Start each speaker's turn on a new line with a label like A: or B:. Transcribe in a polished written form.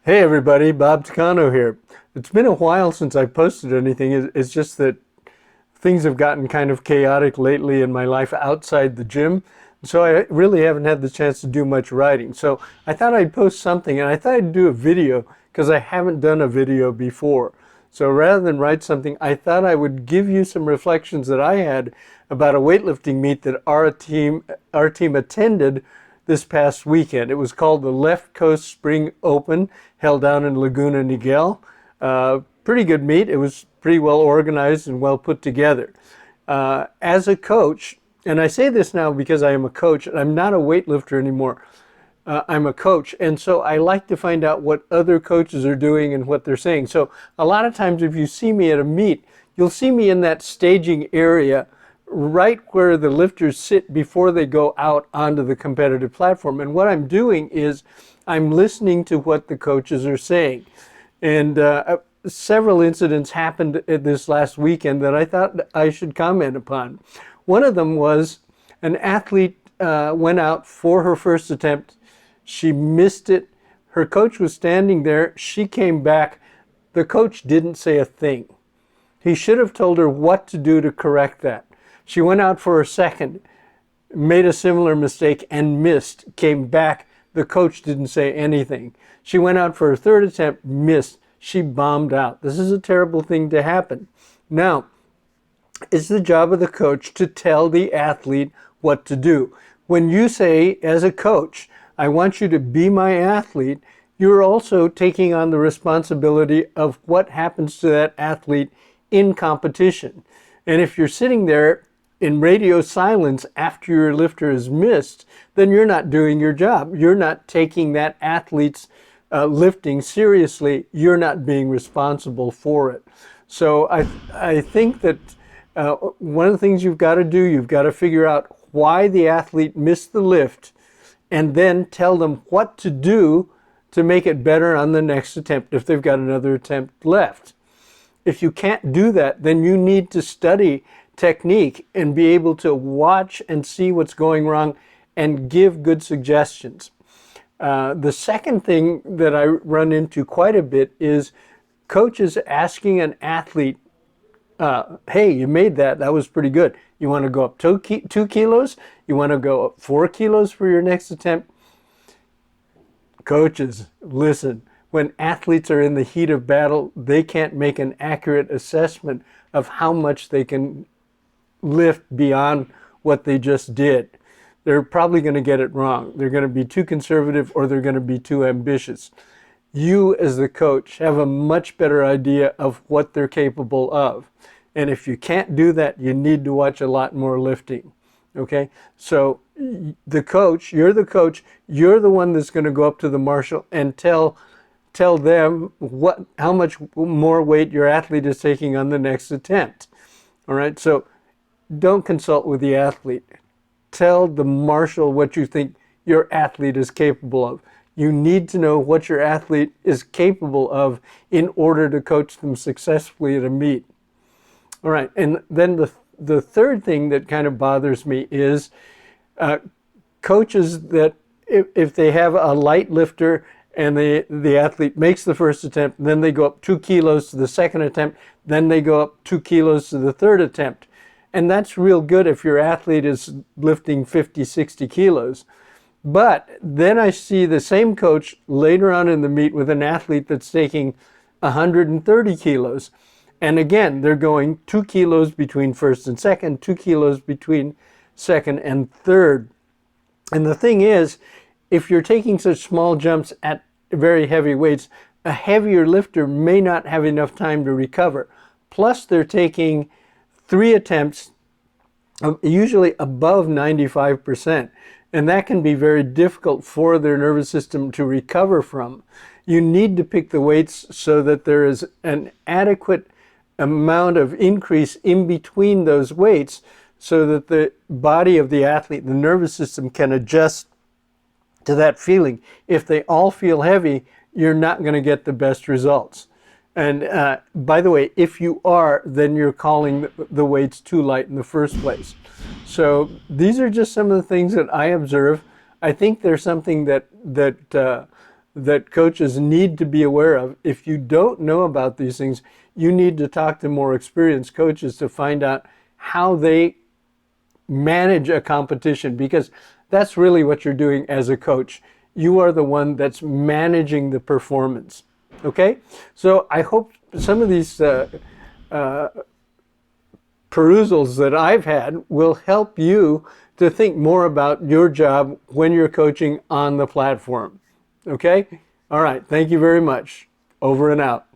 A: Hey everybody, Bob Takano here. It's been a while since I posted anything. It's just that things have gotten kind of chaotic lately in my life outside the gym. So I really haven't had the chance to do much writing. So I thought I'd post something and I thought I'd do a video because I haven't done a video before. So rather than write something, I thought I would give you some reflections that I had about a weightlifting meet that our team attended this past weekend. It was called the Left Coast Spring Open, held down in Laguna Niguel. Pretty good meet. It was pretty well organized and well put together. As a coach, and I say this now because I am a coach, I'm not a weightlifter anymore. I'm a coach, and so I like to find out what other coaches are doing and what they're saying. So a lot of times if you see me at a meet, you'll see me in that staging area right where the lifters sit before they go out onto the competitive platform. And what I'm doing is I'm listening to what the coaches are saying. And several incidents happened this last weekend that I thought I should comment upon. One of them was an athlete went out for her first attempt. She missed it. Her coach was standing there. She came back. The coach didn't say a thing. He should have told her what to do to correct that. She went out for her second, made a similar mistake and missed, came back. The coach didn't say anything. She went out for her third attempt, missed. She bombed out. This is a terrible thing to happen. Now, it's the job of the coach to tell the athlete what to do. When you say, as a coach, I want you to be my athlete, you're also taking on the responsibility of what happens to that athlete in competition. And if you're sitting there in radio silence after your lifter is missed, then you're not doing your job. You're not taking that athlete's lifting seriously. You're not being responsible for it. So I think that one of the things you've got to do, you've got to figure out why the athlete missed the lift and then tell them what to do to make it better on the next attempt if they've got another attempt left. If you can't do that, then you need to study technique and be able to watch and see what's going wrong and give good suggestions. The second thing that I run into quite a bit is coaches asking an athlete, hey, you made that. That was pretty good. You want to go up 2 kilos? You want to go up 4 kilos for your next attempt? Coaches, listen. When athletes are in the heat of battle, they can't make an accurate assessment of how much they can lift beyond what they just did. They're probably going to get it wrong. They're going to be too conservative or they're going to be too ambitious. You, as the coach, have a much better idea of what they're capable of. And if you can't do that, you need to watch a lot more lifting. Okay? So the coach, you're the one that's going to go up to the marshal and tell them how much more weight your athlete is taking on the next attempt. All right, so don't consult with the athlete. Tell the marshal what you think your athlete is capable of. You need to know what your athlete is capable of in order to coach them successfully at a meet. All right, and then the third thing that kind of bothers me is coaches that if they have a light lifter and the athlete makes the first attempt, then they go up 2 kilos to the second attempt, then they go up 2 kilos to the third attempt. And that's real good if your athlete is lifting 50, 60 kilos. But then I see the same coach later on in the meet with an athlete that's taking 130 kilos. And again, they're going 2 kilos between first and second, 2 kilos between second and third. And the thing is, if you're taking such small jumps at very heavy weights, a heavier lifter may not have enough time to recover. Plus, they're taking 3 attempts, usually above 95%. And that can be very difficult for their nervous system to recover from. You need to pick the weights so that there is an adequate amount of increase in between those weights so that the body of the athlete, the nervous system, can adjust to that feeling. If they all feel heavy, you're not going to get the best results. And by the way, if you are, then you're calling the weights too light in the first place. So these are just some of the things that I observe. I think there's something that that coaches need to be aware of. If you don't know about these things, you need to talk to more experienced coaches to find out how they manage a competition, because that's really what you're doing as a coach. You are the one that's managing the performance. Okay? So I hope some of these perusals that I've had will help you to think more about your job when you're coaching on the platform. Okay? All right. Thank you very much. Over and out.